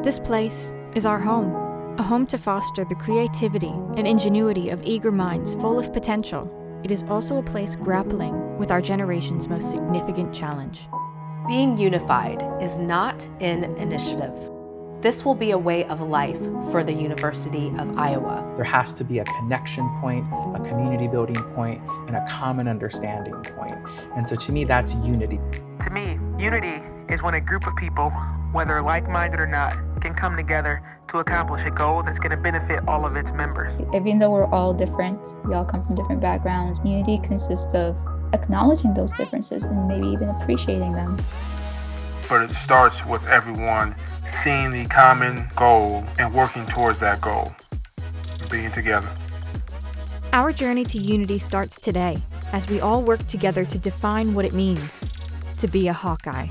This place is our home, a home to foster the creativity and ingenuity of eager minds full of potential. It is also a place grappling with our generation's most significant challenge. Being unified is not an initiative. This will be a way of life for the University of Iowa. There has to be a connection point, a community building point, and a common understanding point. And so to me, that's unity. To me, unity is when a group of people, whether like-minded or not, can come together to accomplish a goal that's going to benefit all of its members. Even though we're all different, we all come from different backgrounds, unity consists of acknowledging those differences and maybe even appreciating them. But it starts with everyone seeing the common goal and working towards that goal, being together. Our journey to unity starts today as we all work together to define what it means to be a Hawkeye.